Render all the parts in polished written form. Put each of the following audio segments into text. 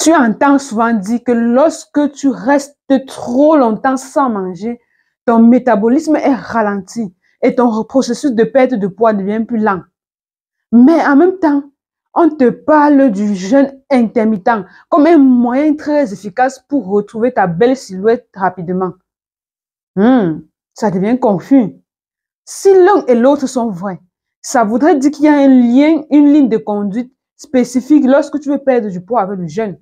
Tu entends souvent dire que lorsque tu restes trop longtemps sans manger, ton métabolisme est ralenti et ton processus de perte de poids devient plus lent. Mais en même temps, on te parle du jeûne intermittent comme un moyen très efficace pour retrouver ta belle silhouette rapidement. Ça devient confus. Si l'un et l'autre sont vrais, ça voudrait dire qu'il y a un lien, une ligne de conduite spécifique lorsque tu veux perdre du poids avec le jeûne,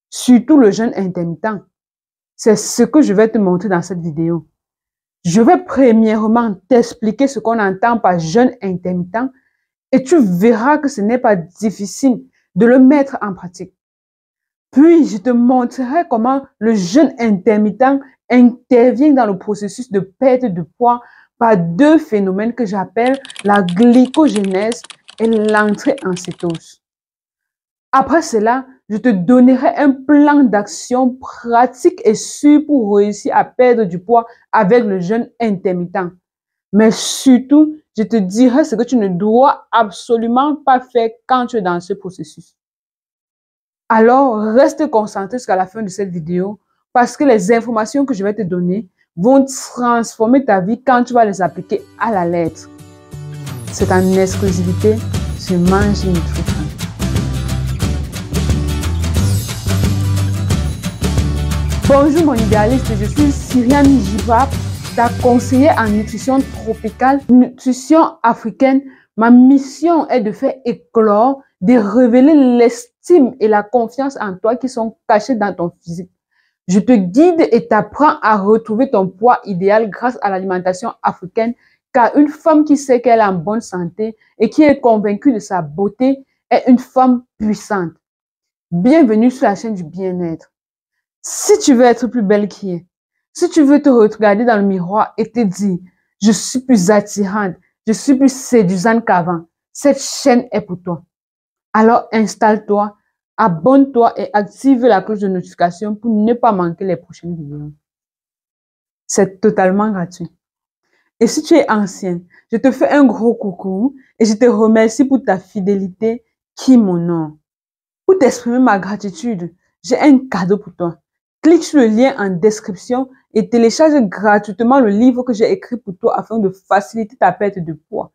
surtout le jeûne intermittent. C'est ce que je vais te montrer dans cette vidéo. Je vais premièrement t'expliquer ce qu'on entend par jeûne intermittent et tu verras que ce n'est pas difficile de le mettre en pratique. Puis, je te montrerai comment le jeûne intermittent intervient dans le processus de perte de poids par deux phénomènes que j'appelle la glycogénèse et l'entrée en cétose. Après cela, je te donnerai un plan d'action pratique et sûr pour réussir à perdre du poids avec le jeûne intermittent. Mais surtout, je te dirai ce que tu ne dois absolument pas faire quand tu es dans ce processus. Alors, reste concentré jusqu'à la fin de cette vidéo parce que les informations que je vais te donner vont transformer ta vie quand tu vas les appliquer à la lettre. C'est en exclusivité sur Mange Nutrition. Bonjour mon idéaliste, je suis Cyriane Jibab, ta conseillère en nutrition tropicale, nutrition africaine. Ma mission est de faire éclore, de révéler l'estime et la confiance en toi qui sont cachés dans ton physique. Je te guide et t'apprends à retrouver ton poids idéal grâce à l'alimentation africaine, car une femme qui sait qu'elle est en bonne santé et qui est convaincue de sa beauté est une femme puissante. Bienvenue sur la chaîne du bien-être. Si tu veux être plus belle qu'hier, si tu veux te regarder dans le miroir et te dire « Je suis plus attirante, je suis plus séduisante qu'avant », cette chaîne est pour toi. Alors installe-toi, abonne-toi et active la cloche de notification pour ne pas manquer les prochaines vidéos. C'est totalement gratuit. Et si tu es ancienne, je te fais un gros coucou et je te remercie pour ta fidélité qui m'honore. Pour t'exprimer ma gratitude, j'ai un cadeau pour toi. Clique sur le lien en description et télécharge gratuitement le livre que j'ai écrit pour toi afin de faciliter ta perte de poids.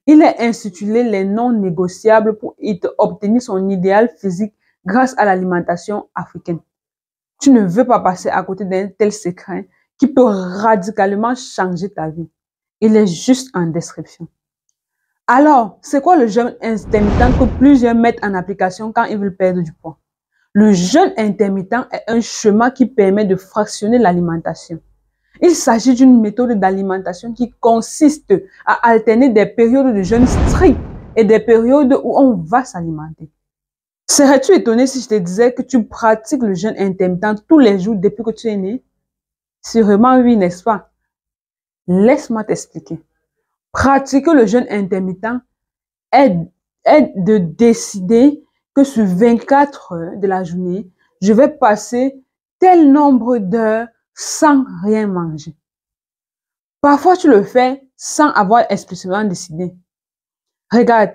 Il est intitulé « Les non négociables pour obtenir son idéal physique grâce à l'alimentation africaine ». Tu ne veux pas passer à côté d'un tel secret qui peut radicalement changer ta vie. Il est juste en description. Alors, c'est quoi le jeûne intermittent que plusieurs mettent en application quand ils veulent perdre du poids? Le jeûne intermittent est un chemin qui permet de fractionner l'alimentation. Il s'agit d'une méthode d'alimentation qui consiste à alterner des périodes de jeûne strict et des périodes où on va s'alimenter. Serais-tu étonné si je te disais que tu pratiques le jeûne intermittent tous les jours depuis que tu es né? Sûrement oui, n'est-ce pas? Laisse-moi t'expliquer. Pratiquer le jeûne intermittent est de décider que sur 24 heures de la journée, je vais passer tel nombre d'heures sans rien manger. Parfois, tu le fais sans avoir explicitement décidé. Regarde,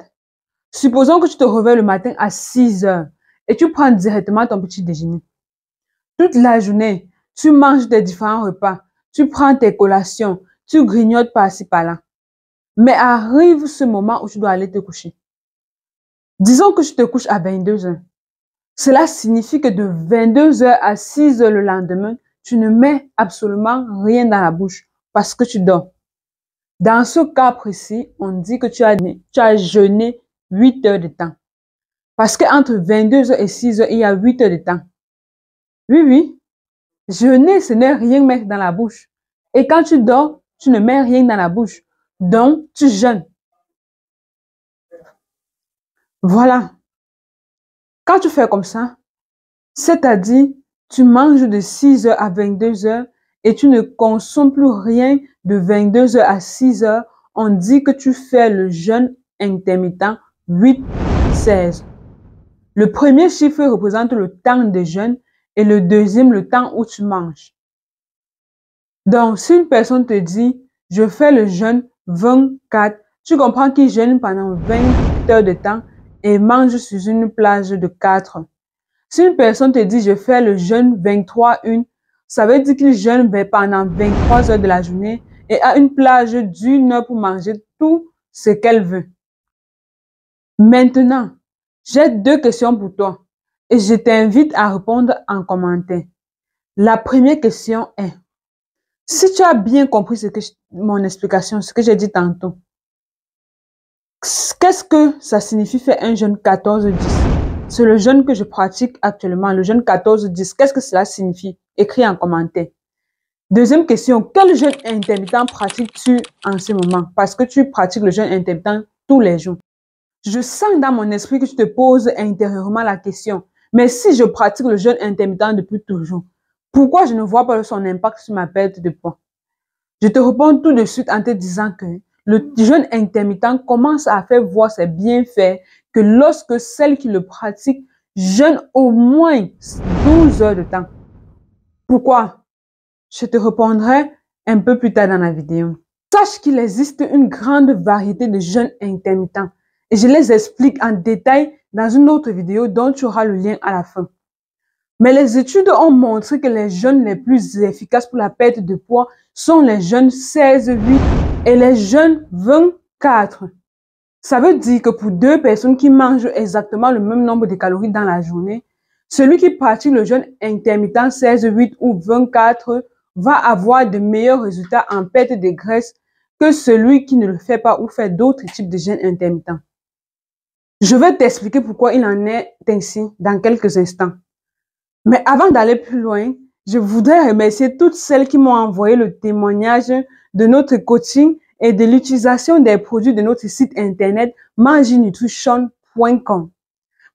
supposons que tu te réveilles le matin à 6 heures et tu prends directement ton petit déjeuner. Toute la journée, tu manges des différents repas, tu prends tes collations, tu grignotes par-ci par-là. Mais arrive ce moment où tu dois aller te coucher. Disons que tu te couches à 22 heures. Cela signifie que de 22 heures à 6 heures le lendemain, tu ne mets absolument rien dans la bouche parce que tu dors. Dans ce cas précis, on dit que tu as jeûné 8 heures de temps. Parce qu'entre 22 heures et 6 heures, il y a 8 heures de temps. Oui. Jeûner, ce n'est rien mettre dans la bouche. Et quand tu dors, tu ne mets rien dans la bouche. Donc, tu jeûnes. Voilà. Quand tu fais comme ça, c'est-à-dire, tu manges de 6 heures à 22 heures et tu ne consommes plus rien de 22 heures à 6 heures, on dit que tu fais le jeûne intermittent 8-16. Le premier chiffre représente le temps de jeûne et le deuxième le temps où tu manges. Donc, si une personne te dit, je fais le jeûne 24, tu comprends qu'il jeûne pendant 20 heures de temps et mange sur une plage de 4. Si une personne te dit je fais le jeûne 23-1, ça veut dire qu'il jeûne pendant 23 heures de la journée et a une plage d'1 heure pour manger tout ce qu'elle veut. Maintenant, j'ai 2 questions pour toi et je t'invite à répondre en commentaire. La première question est, si tu as bien compris mon explication, ce que j'ai dit tantôt, qu'est-ce que ça signifie faire un jeûne 14-10? C'est le jeûne que je pratique actuellement, le jeûne 14-10. Qu'est-ce que cela signifie? Écris en commentaire. Deuxième question, quel jeûne intermittent pratiques-tu en ce moment? Parce que tu pratiques le jeûne intermittent tous les jours. Je sens dans mon esprit que tu te poses intérieurement la question, mais si je pratique le jeûne intermittent depuis toujours, pourquoi je ne vois pas son impact sur ma perte de poids? Je te réponds tout de suite en te disant que le jeûne intermittent commence à faire voir ses bienfaits que lorsque celle qui le pratique jeûne au moins 12 heures de temps. Pourquoi? Je te répondrai un peu plus tard dans la vidéo. Sache qu'il existe une grande variété de jeûnes intermittents et je les explique en détail dans une autre vidéo dont tu auras le lien à la fin. Mais les études ont montré que les jeûnes les plus efficaces pour la perte de poids sont les jeûnes 16-8 et les jeûnes 24. Ça veut dire que pour 2 personnes qui mangent exactement le même nombre de calories dans la journée, celui qui pratique le jeûne intermittent 16-8 ou 24 va avoir de meilleurs résultats en perte de graisse que celui qui ne le fait pas ou fait d'autres types de jeûnes intermittents. Je vais t'expliquer pourquoi il en est ainsi dans quelques instants. Mais avant d'aller plus loin, je voudrais remercier toutes celles qui m'ont envoyé le témoignage de notre coaching et de l'utilisation des produits de notre site internet manginutrition.com.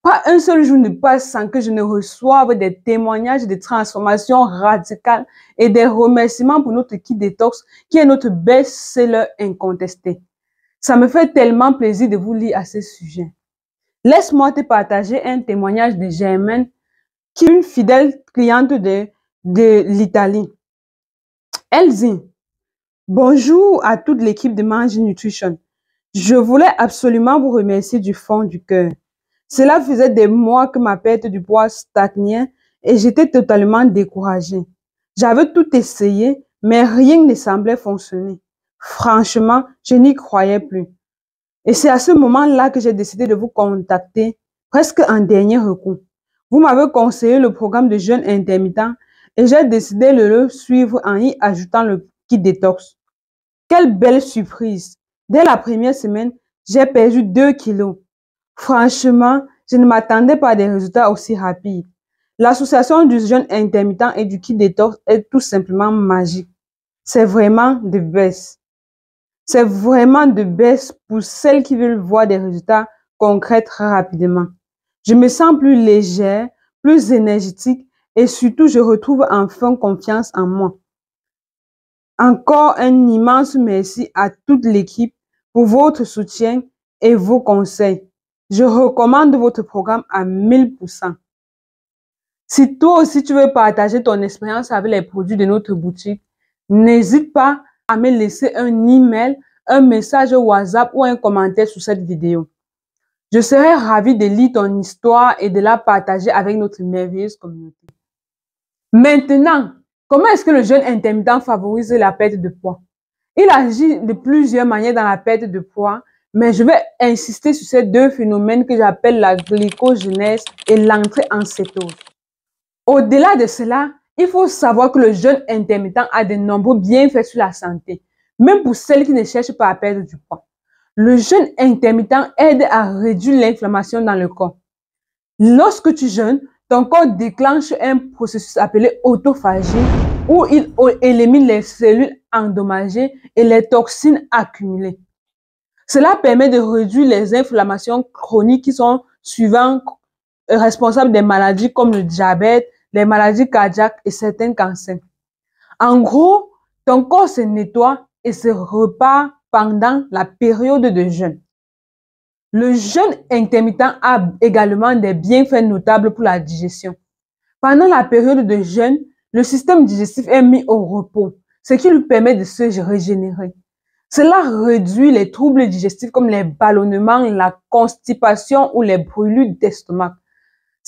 Pas un seul jour ne passe sans que je ne reçoive des témoignages de transformation radicale et des remerciements pour notre kit détox qui est notre best-seller incontesté. Ça me fait tellement plaisir de vous lire à ce sujet. Laisse-moi te partager un témoignage de Germaine, qui est une fidèle cliente de l'Italie. Elle dit, bonjour à toute l'équipe de Mange Nutrition. Je voulais absolument vous remercier du fond du cœur. Cela faisait des mois que ma perte du poids stagnait et j'étais totalement découragée. J'avais tout essayé, mais rien ne semblait fonctionner. Franchement, je n'y croyais plus. Et c'est à ce moment-là que j'ai décidé de vous contacter, presque en dernier recours. Vous m'avez conseillé le programme de jeûne intermittent et j'ai décidé de le suivre en y ajoutant le kit détox. Quelle belle surprise! Dès la première semaine, j'ai perdu 2 kilos. Franchement, je ne m'attendais pas à des résultats aussi rapides. L'association du jeûne intermittent et du kit détox est tout simplement magique. C'est vraiment the best. C'est vraiment the best pour celles qui veulent voir des résultats concrets très rapidement. Je me sens plus légère, plus énergétique et surtout je retrouve enfin confiance en moi. Encore un immense merci à toute l'équipe pour votre soutien et vos conseils. Je recommande votre programme à 1000%. Si toi aussi tu veux partager ton expérience avec les produits de notre boutique, n'hésite pas à me laisser un email, un message WhatsApp ou un commentaire sous cette vidéo. Je serai ravie de lire ton histoire et de la partager avec notre merveilleuse communauté. Maintenant, comment est-ce que le jeûne intermittent favorise la perte de poids? Il agit de plusieurs manières dans la perte de poids, mais je vais insister sur ces 2 phénomènes que j'appelle la glycogénèse et l'entrée en cétose. Au-delà de cela, il faut savoir que le jeûne intermittent a de nombreux bienfaits sur la santé, même pour celles qui ne cherchent pas à perdre du poids. Le jeûne intermittent aide à réduire l'inflammation dans le corps. Lorsque tu jeûnes, ton corps déclenche un processus appelé autophagie où il élimine les cellules endommagées et les toxines accumulées. Cela permet de réduire les inflammations chroniques qui sont souvent responsables des maladies comme le diabète, les maladies cardiaques et certains cancers. En gros, ton corps se nettoie et se repart pendant la période de jeûne. Le jeûne intermittent a également des bienfaits notables pour la digestion. Pendant la période de jeûne, le système digestif est mis au repos, ce qui lui permet de se régénérer. Cela réduit les troubles digestifs comme les ballonnements, la constipation ou les brûlures d'estomac.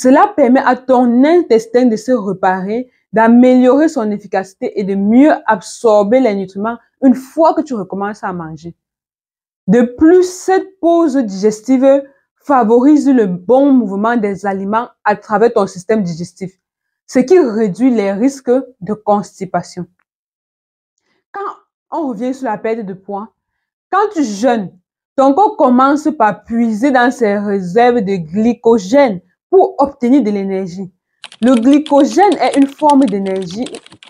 Cela permet à ton intestin de se réparer, d'améliorer son efficacité et de mieux absorber les nutriments une fois que tu recommences à manger. De plus, cette pause digestive favorise le bon mouvement des aliments à travers ton système digestif, ce qui réduit les risques de constipation. Quand on revient sur la perte de poids, quand tu jeûnes, ton corps commence par puiser dans ses réserves de glycogène pour obtenir de l'énergie. Le glycogène est une forme d'énergie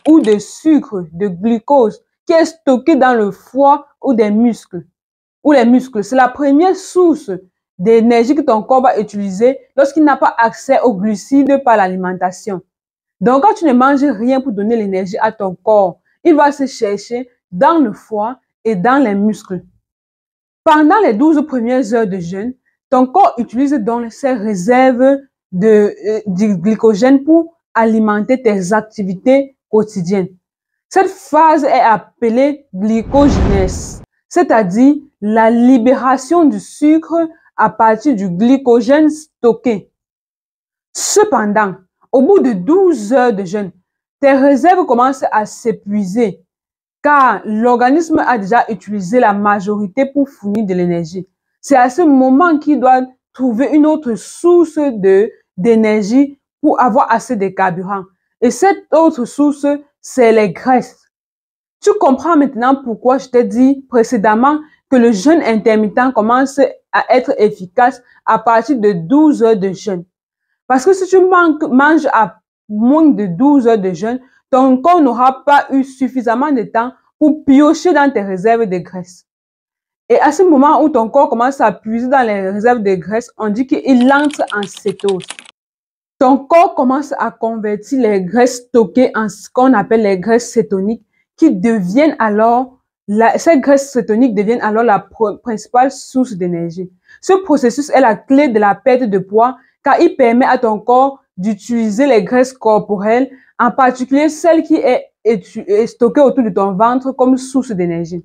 ou de sucre, de glucose, qui est stocké dans le foie ou les muscles. C'est la première source d'énergie que ton corps va utiliser lorsqu'il n'a pas accès aux glucides par l'alimentation. Donc, quand tu ne manges rien pour donner l'énergie à ton corps, il va se chercher dans le foie et dans les muscles. Pendant les 12 premières heures de jeûne, ton corps utilise donc ses réserves de glycogène pour alimenter tes activités quotidiennes. Cette phase est appelée glycogénèse, c'est-à-dire la libération du sucre à partir du glycogène stocké. Cependant, au bout de 12 heures de jeûne, tes réserves commencent à s'épuiser car l'organisme a déjà utilisé la majorité pour fournir de l'énergie. C'est à ce moment qu'il doit trouver une autre source d'énergie pour avoir assez de carburant. Et cette autre source, c'est les graisses. Tu comprends maintenant pourquoi je t'ai dit précédemment que le jeûne intermittent commence à être efficace à partir de 12 heures de jeûne. Parce que si tu manges à moins de 12 heures de jeûne, ton corps n'aura pas eu suffisamment de temps pour piocher dans tes réserves de graisse. Et à ce moment où ton corps commence à puiser dans les réserves de graisse, on dit qu'il entre en cétose. Ton corps commence à convertir les graisses stockées en ce qu'on appelle les graisses cétoniques, qui deviennent alors, ces graisses cétoniques deviennent alors la principale source d'énergie. Ce processus est la clé de la perte de poids car il permet à ton corps d'utiliser les graisses corporelles, en particulier celle qui est stockée autour de ton ventre comme source d'énergie.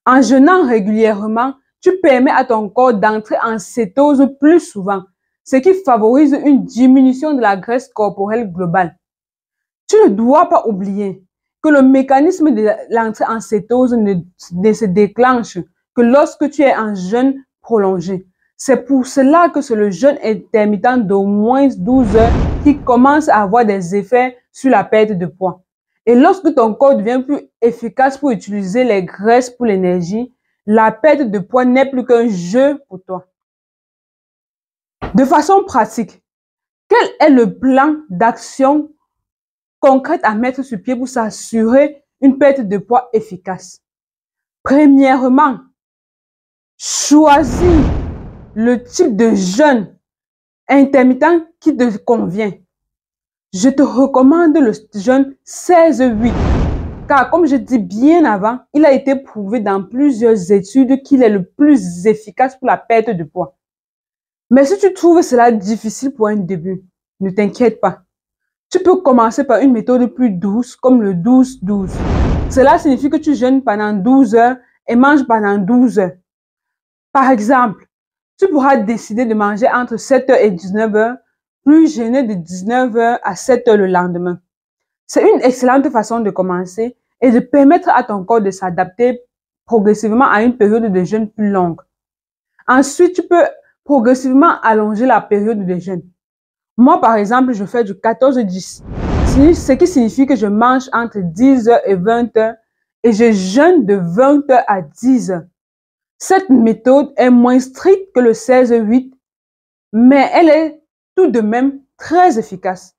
En jeûnant régulièrement, tu permets à ton corps d'entrer en cétose plus souvent, ce qui favorise une diminution de la graisse corporelle globale. Tu ne dois pas oublier que le mécanisme de l'entrée en cétose ne se déclenche que lorsque tu es en jeûne prolongé. C'est pour cela que c'est le jeûne intermittent d'au moins 12 heures qui commence à avoir des effets sur la perte de poids. Et lorsque ton corps devient plus efficace pour utiliser les graisses pour l'énergie, la perte de poids n'est plus qu'un jeu pour toi. De façon pratique, quel est le plan d'action concrète à mettre sur pied pour s'assurer une perte de poids efficace? Premièrement, choisis le type de jeûne intermittent qui te convient. Je te recommande le jeûne 16-8 car comme je dis bien avant, il a été prouvé dans plusieurs études qu'il est le plus efficace pour la perte de poids. Mais si tu trouves cela difficile pour un début, ne t'inquiète pas. Tu peux commencer par une méthode plus douce comme le 12-12. Cela signifie que tu jeûnes pendant 12 heures et manges pendant 12 heures. Par exemple, tu pourras décider de manger entre 7 heures et 19 heures, puis jeûner de 19 heures à 7 heures le lendemain. C'est une excellente façon de commencer et de permettre à ton corps de s'adapter progressivement à une période de jeûne plus longue. Ensuite, tu peux progressivement allonger la période de jeûne. Moi, par exemple, je fais du 14-10, ce qui signifie que je mange entre 10 heures et 20 heures et je jeûne de 20 heures à 10 heures. Cette méthode est moins stricte que le 16-8, mais elle est tout de même très efficace.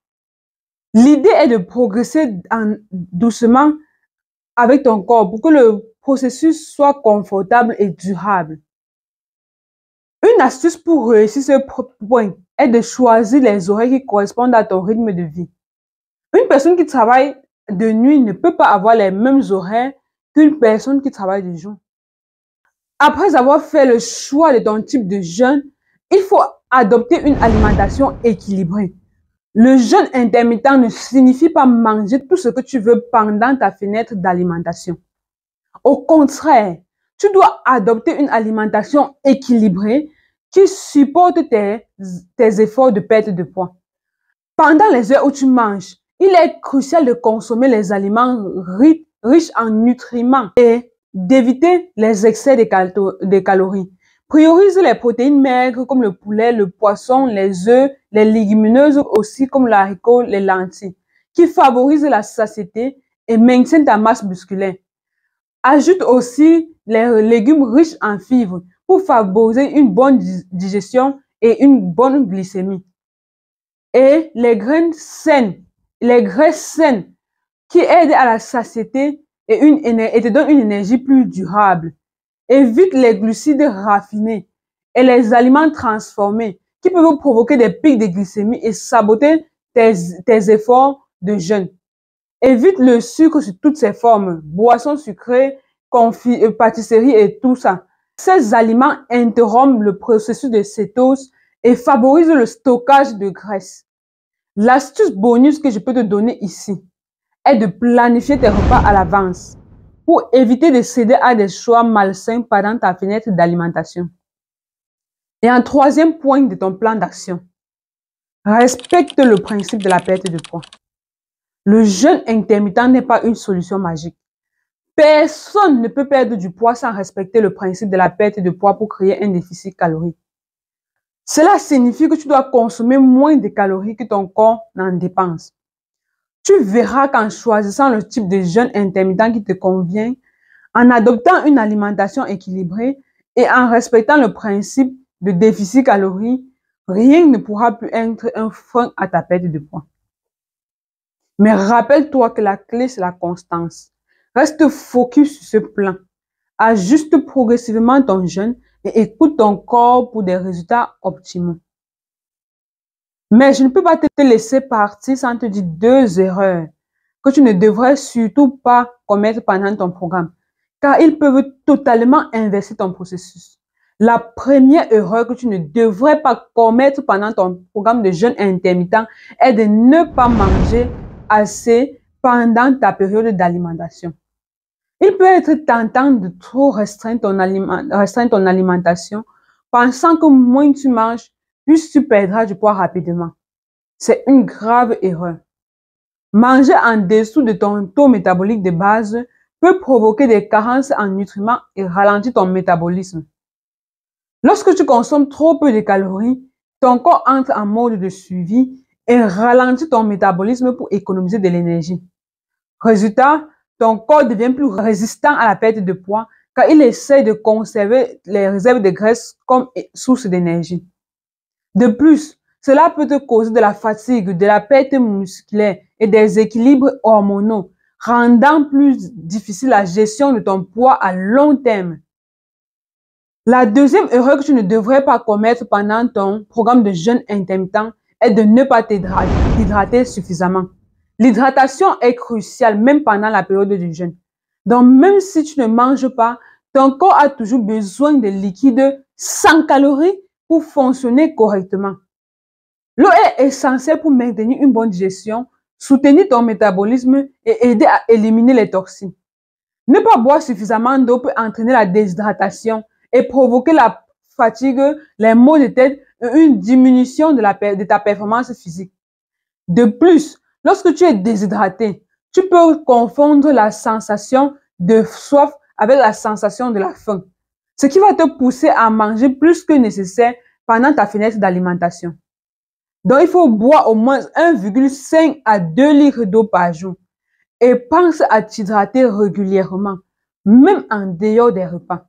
L'idée est de progresser doucement avec ton corps pour que le processus soit confortable et durable. Une astuce pour réussir ce point est de choisir les horaires qui correspondent à ton rythme de vie. Une personne qui travaille de nuit ne peut pas avoir les mêmes horaires qu'une personne qui travaille de jour. Après avoir fait le choix de ton type de jeûne, il faut adopter une alimentation équilibrée. Le jeûne intermittent ne signifie pas manger tout ce que tu veux pendant ta fenêtre d'alimentation. Au contraire, tu dois adopter une alimentation équilibrée qui supporte tes efforts de perte de poids. Pendant les heures où tu manges, il est crucial de consommer les aliments riches en nutriments et d'éviter les excès de calories. Priorise les protéines maigres comme le poulet, le poisson, les œufs, les légumineuses aussi comme l'haricot, les lentilles, qui favorisent la satiété et maintiennent ta masse musculaire. Ajoute aussi les légumes riches en fibres pour favoriser une bonne digestion et une bonne glycémie. Et les graisses saines qui aident à la satiété et te donnent une énergie plus durable. Évite les glucides raffinés et les aliments transformés qui peuvent provoquer des pics de glycémie et saboter tes efforts de jeûne. Évite le sucre sous toutes ses formes, boissons sucrées, pâtisseries et tout ça. Ces aliments interrompent le processus de cétose et favorisent le stockage de graisse. L'astuce bonus que je peux te donner ici est de planifier tes repas à l'avance pour éviter de céder à des choix malsains pendant ta fenêtre d'alimentation. Et un troisième point de ton plan d'action, respecte le principe de la perte de poids. Le jeûne intermittent n'est pas une solution magique. Personne ne peut perdre du poids sans respecter le principe de la perte de poids pour créer un déficit calorique. Cela signifie que tu dois consommer moins de calories que ton corps n'en dépense. Tu verras qu'en choisissant le type de jeûne intermittent qui te convient, en adoptant une alimentation équilibrée et en respectant le principe de déficit calorique, rien ne pourra plus être un frein à ta perte de poids. Mais rappelle-toi que la clé, c'est la constance. Reste focus sur ce plan. Ajuste progressivement ton jeûne et écoute ton corps pour des résultats optimaux. Mais je ne peux pas te laisser partir sans te dire 2 erreurs que tu ne devrais surtout pas commettre pendant ton programme, car ils peuvent totalement inverser ton processus. La première erreur que tu ne devrais pas commettre pendant ton programme de jeûne intermittent est de ne pas manger assez pendant ta période d'alimentation. Il peut être tentant de trop restreindre ton alimentation, pensant que moins tu manges, plus tu perdras du poids rapidement. C'est une grave erreur. Manger en dessous de ton taux métabolique de base peut provoquer des carences en nutriments et ralentir ton métabolisme. Lorsque tu consommes trop peu de calories, ton corps entre en mode de suivi et ralentit ton métabolisme pour économiser de l'énergie. Résultat, ton corps devient plus résistant à la perte de poids car il essaie de conserver les réserves de graisse comme source d'énergie. De plus, cela peut te causer de la fatigue, de la perte musculaire et des déséquilibres hormonaux, rendant plus difficile la gestion de ton poids à long terme. La deuxième erreur que tu ne devrais pas commettre pendant ton programme de jeûne intermittent est de ne pas t'hydrater suffisamment. L'hydratation est cruciale même pendant la période du jeûne. Donc même si tu ne manges pas, ton corps a toujours besoin de liquides sans calories pour fonctionner correctement. L'eau est essentielle pour maintenir une bonne digestion, soutenir ton métabolisme et aider à éliminer les toxines. Ne pas boire suffisamment d'eau peut entraîner la déshydratation et provoquer la fatigue, les maux de tête et une diminution de ta performance physique. De plus, lorsque tu es déshydraté, tu peux confondre la sensation de soif avec la sensation de la faim, ce qui va te pousser à manger plus que nécessaire pendant ta fenêtre d'alimentation. Donc, il faut boire au moins 1,5 à 2 litres d'eau par jour et pense à t'hydrater régulièrement, même en dehors des repas.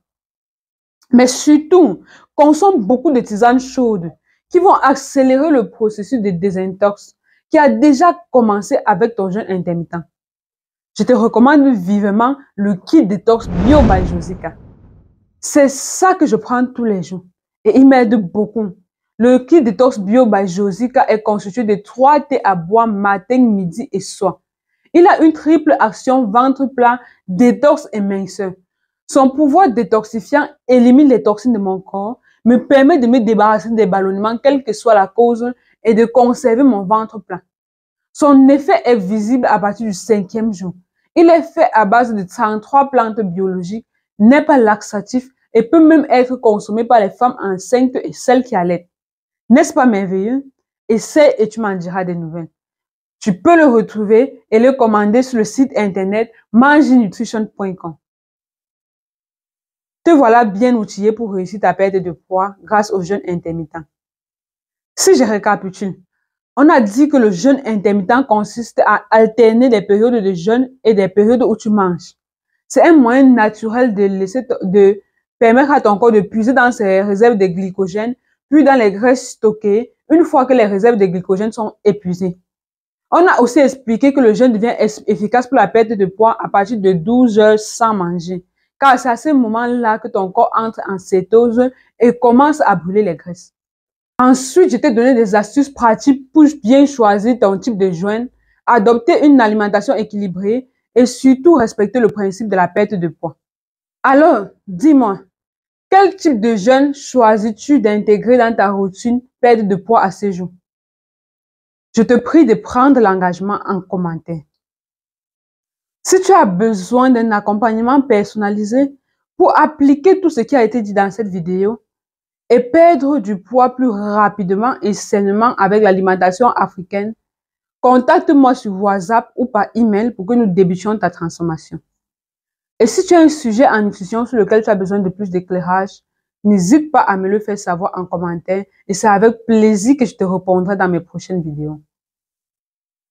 Mais surtout, consomme beaucoup de tisanes chaudes qui vont accélérer le processus de désintox qui a déjà commencé avec ton jeûne intermittent. Je te recommande vivement le kit détox Bio by Josica. C'est ça que je prends tous les jours et il m'aide beaucoup. Le kit détox Bio by Josica est constitué de 3 thés à boire matin, midi et soir. Il a une triple action ventre plat, détox et minceur. Son pouvoir détoxifiant élimine les toxines de mon corps, me permet de me débarrasser des ballonnements, quelle que soit la cause, et de conserver mon ventre plat. Son effet est visible à partir du 5e jour. Il est fait à base de 33 plantes biologiques, n'est pas laxatif, et peut même être consommé par les femmes enceintes et celles qui allaitent. N'est-ce pas merveilleux? Essaie et tu m'en diras des nouvelles. Tu peux le retrouver et le commander sur le site internet manginutrition.com. Te voilà bien outillé pour réussir ta perte de poids grâce au jeûne intermittent. Si je récapitule, on a dit que le jeûne intermittent consiste à alterner des périodes de jeûne et des périodes où tu manges. C'est un moyen naturel de permettre à ton corps de puiser dans ses réserves de glycogène, puis dans les graisses stockées, une fois que les réserves de glycogène sont épuisées. On a aussi expliqué que le jeûne devient efficace pour la perte de poids à partir de 12 heures sans manger, car c'est à ce moment-là que ton corps entre en cétose et commence à brûler les graisses. Ensuite, je t'ai donné des astuces pratiques pour bien choisir ton type de jeûne, adopter une alimentation équilibrée et surtout respecter le principe de la perte de poids. Alors, dis-moi, quel type de jeûne choisis-tu d'intégrer dans ta routine perte de poids à ce jour? Je te prie de prendre l'engagement en commentaire. Si tu as besoin d'un accompagnement personnalisé pour appliquer tout ce qui a été dit dans cette vidéo et perdre du poids plus rapidement et sainement avec l'alimentation africaine, contacte-moi sur WhatsApp ou par email pour que nous débutions ta transformation. Et si tu as un sujet en nutrition sur lequel tu as besoin de plus d'éclairage, n'hésite pas à me le faire savoir en commentaire et c'est avec plaisir que je te répondrai dans mes prochaines vidéos.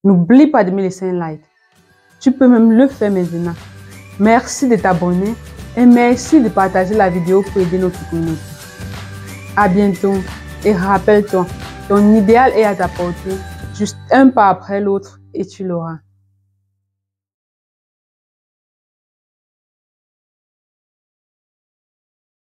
N'oublie pas de me laisser un like. Tu peux même le faire maintenant. Merci de t'abonner et merci de partager la vidéo pour aider notre communauté. À bientôt et rappelle-toi, ton idéal est à ta portée, juste un pas après l'autre et tu l'auras.